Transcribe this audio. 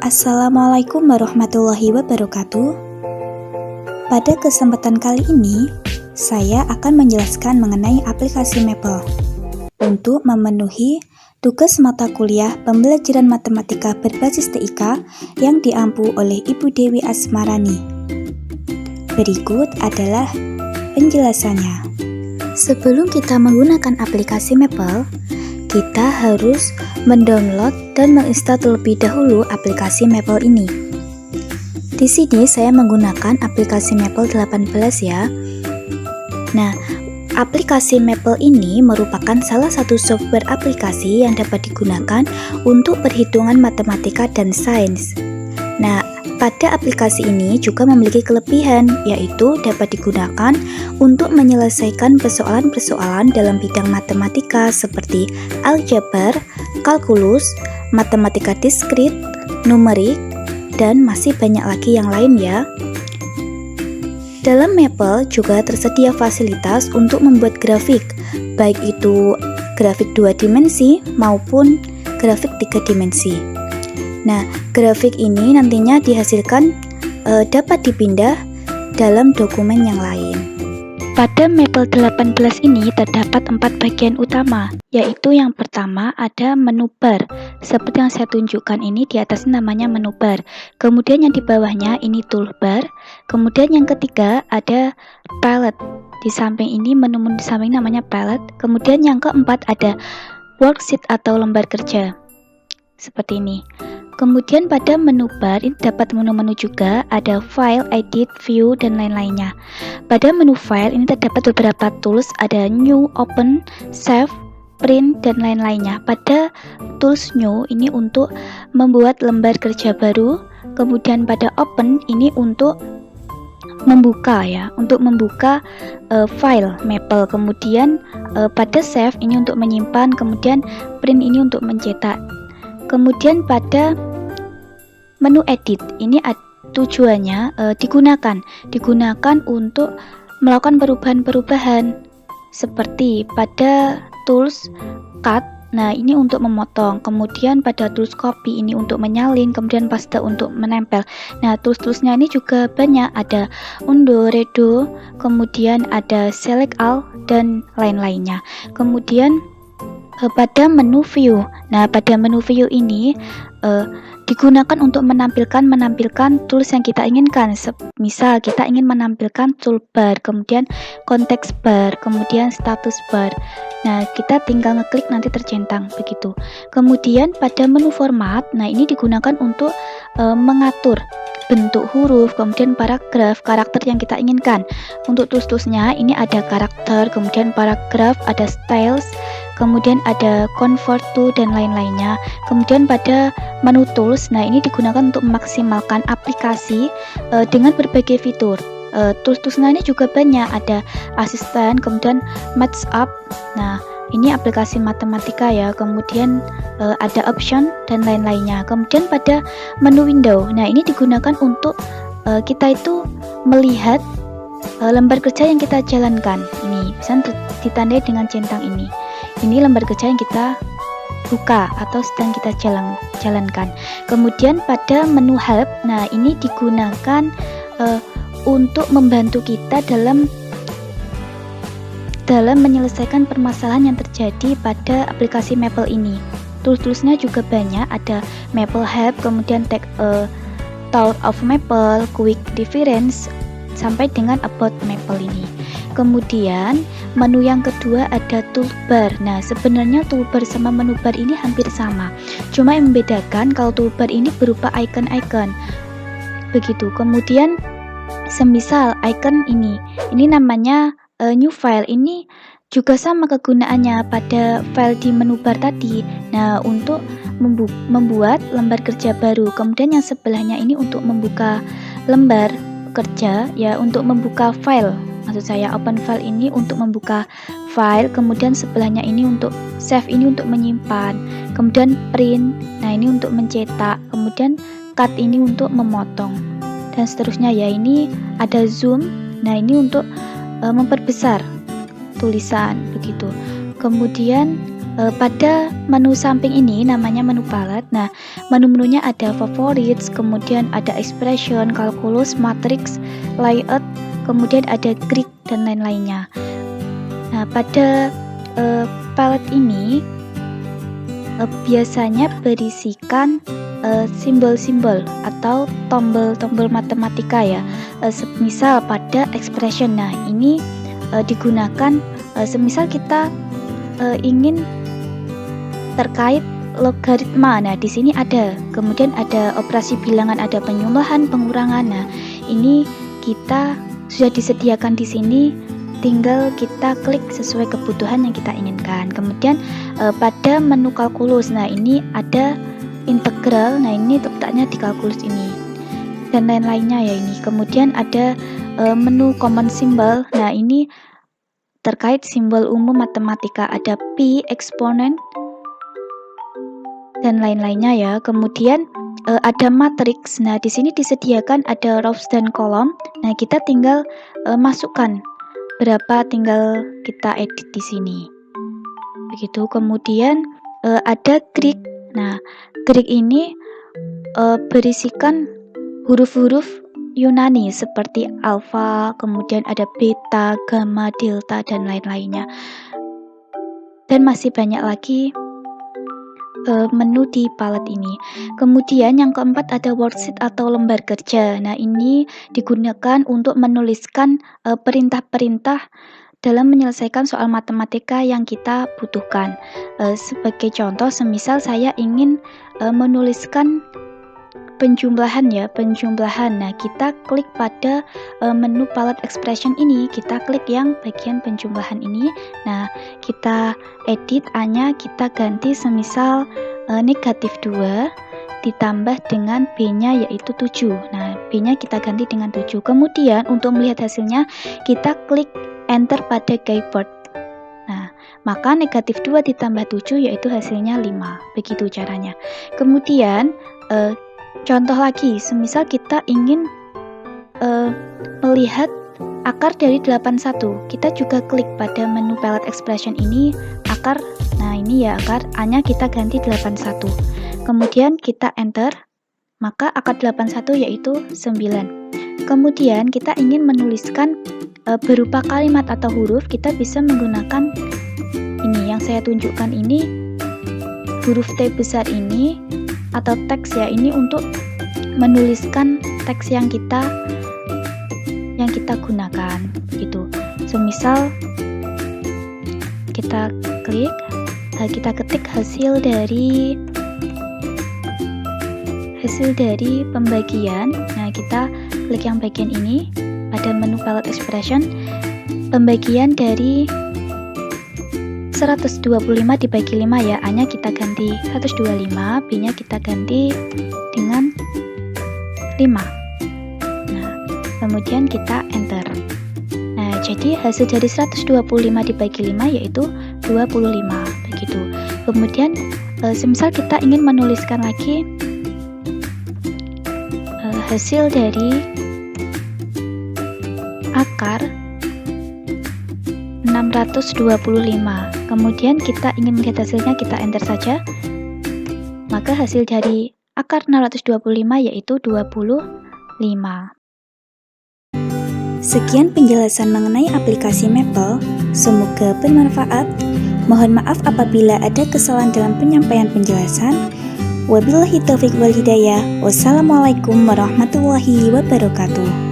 Assalamualaikum warahmatullahi wabarakatuh. Pada kesempatan kali ini, saya akan menjelaskan mengenai aplikasi Maple untuk memenuhi tugas mata kuliah pembelajaran matematika berbasis TIK yang diampu oleh Ibu Dewi Asmarani. Berikut adalah penjelasannya. Sebelum kita menggunakan aplikasi Maple, kita harus mendownload dan menginstal terlebih dahulu aplikasi Maple ini. Di sini saya menggunakan aplikasi Maple 18 ya. Nah, aplikasi Maple ini merupakan salah satu software aplikasi yang dapat digunakan untuk perhitungan matematika dan sains. Nah, pada aplikasi ini juga memiliki kelebihan, yaitu dapat digunakan untuk menyelesaikan persoalan-persoalan dalam bidang matematika seperti aljabar, kalkulus, matematika diskrit, numerik, dan masih banyak lagi yang lain ya. Dalam Maple juga tersedia fasilitas untuk membuat grafik, baik itu grafik 2 dimensi maupun grafik 3 dimensi. Nah, grafik ini nantinya dihasilkan dapat dipindah dalam dokumen yang lain. Pada Maple 18 ini terdapat 4 bagian utama, yaitu yang pertama ada menu bar. Seperti yang saya tunjukkan ini di atas namanya menu bar. Kemudian yang di bawahnya ini toolbar. Kemudian yang ketiga ada palette. Di samping ini menu-menu di samping namanya palette. Kemudian yang keempat ada worksheet atau lembar kerja. Seperti ini. Kemudian pada menu bar ini dapat menu-menu juga, ada file, edit, view, dan lain-lainnya. Pada menu file ini terdapat beberapa tools, ada new, open, save, print, dan lain-lainnya. Pada tools new ini untuk membuat lembar kerja baru, kemudian pada open ini untuk membuka ya, untuk membuka file Maple. Kemudian pada save ini untuk menyimpan, kemudian print ini untuk mencetak. Kemudian pada menu edit ini tujuannya digunakan untuk melakukan perubahan-perubahan seperti pada tools cut. Nah, ini untuk memotong. Kemudian pada tools copy ini untuk menyalin, kemudian paste untuk menempel. Nah, tools-toolsnya ini juga banyak, ada undo, redo, kemudian ada select all dan lain-lainnya. Kemudian pada menu view. Nah, pada menu view ini digunakan untuk menampilkan tools yang kita inginkan. Misal kita ingin menampilkan toolbar, kemudian konteks bar, kemudian status bar. Nah, kita tinggal ngeklik nanti tercentang begitu. Kemudian pada menu format, nah ini digunakan untuk mengatur bentuk huruf, kemudian paragraf, karakter yang kita inginkan. Untuk tools-toolsnya ini ada karakter, kemudian paragraf, ada styles, kemudian ada convert to dan lain-lainnya. Kemudian pada menu tools, nah ini digunakan untuk memaksimalkan aplikasi dengan berbagai fitur. Tools-toolsnya ini juga banyak, ada asisten, kemudian match up. Nah, ini aplikasi matematika ya, kemudian ada option dan lain-lainnya. Kemudian pada menu window, nah ini digunakan untuk kita itu melihat lembar kerja yang kita jalankan. Ini bisa ditandai dengan centang ini. Ini lembar kerja yang kita buka atau sedang kita jalankan. Kemudian pada menu help, nah ini digunakan untuk membantu kita dalam menyelesaikan permasalahan yang terjadi pada aplikasi Maple ini. Tools-toolsnya juga banyak, ada Maple Help, kemudian Take a Tour of Maple, Quick Difference, sampai dengan About Maple ini. Kemudian menu yang kedua ada toolbar. Nah, sebenarnya toolbar sama menu bar ini hampir sama. Cuma yang membedakan kalau toolbar ini berupa icon-icon. Begitu. Kemudian semisal icon ini namanya new file, ini juga sama kegunaannya pada file di menu bar tadi. Nah, untuk membuat lembar kerja baru. Kemudian yang sebelahnya ini untuk membuka lembar kerja ya, untuk membuka file. Maksud saya open file ini untuk membuka file, kemudian sebelahnya ini untuk save, ini untuk menyimpan. Kemudian print, nah ini untuk mencetak. Kemudian cut ini untuk memotong. Dan seterusnya ya, ini ada zoom. Nah, ini untuk memperbesar tulisan begitu. Kemudian pada menu samping ini namanya menu palette. Nah, menu-menunya ada favorites, kemudian ada expression, calculus, matrix, layout, kemudian ada grid dan lain-lainnya. Nah, pada palette ini biasanya berisikan simbol-simbol atau tombol-tombol matematika ya. Misal pada expression. Nah, ini digunakan semisal kita ingin terkait logaritma. Nah, di sini ada. Kemudian ada operasi bilangan, ada penyuluhan, pengurangan. Nah, ini kita sudah disediakan di sini, tinggal kita klik sesuai kebutuhan yang kita inginkan. Kemudian pada menu kalkulus. Nah, ini ada integral. Nah, ini letaknya di kalkulus ini. Dan lain-lainnya ya ini. Kemudian ada menu common symbol. Nah, ini terkait simbol umum matematika, ada pi, eksponen, dan lain-lainnya ya. Kemudian ada matriks. Nah, di sini disediakan ada rows dan kolom. Nah, kita tinggal masukkan berapa, tinggal kita edit di sini. Begitu. Kemudian ada Greek. Nah, Greek ini berisikan huruf-huruf Yunani seperti alfa, kemudian ada beta, gamma, delta, dan lain-lainnya. Dan masih banyak lagi menu di palette ini. Kemudian yang keempat ada worksheet atau lembar kerja. Nah, ini digunakan untuk menuliskan perintah-perintah dalam menyelesaikan soal matematika yang kita butuhkan. Sebagai contoh, semisal saya ingin menuliskan penjumlahan ya, penjumlahan. Nah, kita klik pada menu palette expression ini, kita klik yang bagian penjumlahan ini. Nah, kita edit A-nya, kita ganti semisal negatif 2 ditambah dengan B-nya yaitu 7. Nah, B-nya kita ganti dengan 7. Kemudian untuk melihat hasilnya, kita klik enter pada keyboard. Nah, maka negatif 2 ditambah 7 yaitu hasilnya 5. Begitu caranya. Kemudian contoh lagi, semisal kita ingin melihat akar dari 81, kita juga klik pada menu palette expression ini, akar. Nah, ini ya akar, A-nya kita ganti 81. Kemudian kita enter, maka akar 81 yaitu 9. Kemudian kita ingin menuliskan berupa kalimat atau huruf, kita bisa menggunakan ini yang saya tunjukkan ini, huruf T besar ini atau teks ya, ini untuk menuliskan teks yang kita gunakan gitu. Semisal kita klik, kita ketik hasil dari pembagian. Nah, kita klik yang bagian ini pada menu palette expression, pembagian dari 125 dibagi 5 ya, A-nya kita ganti 125, B-nya kita ganti dengan 5. Nah, kemudian kita enter. Nah, jadi hasil dari 125 dibagi 5 yaitu 25, begitu. Kemudian semisal kita ingin menuliskan lagi hasil dari akar 625. Kemudian kita ingin melihat hasilnya, kita enter saja. Maka hasil dari akar 625 yaitu 25. Sekian penjelasan mengenai aplikasi Maple. Semoga bermanfaat. Mohon maaf apabila ada kesalahan dalam penyampaian penjelasan. Wabillahi taufiq wal hidayah. Wassalamualaikum warahmatullahi wabarakatuh.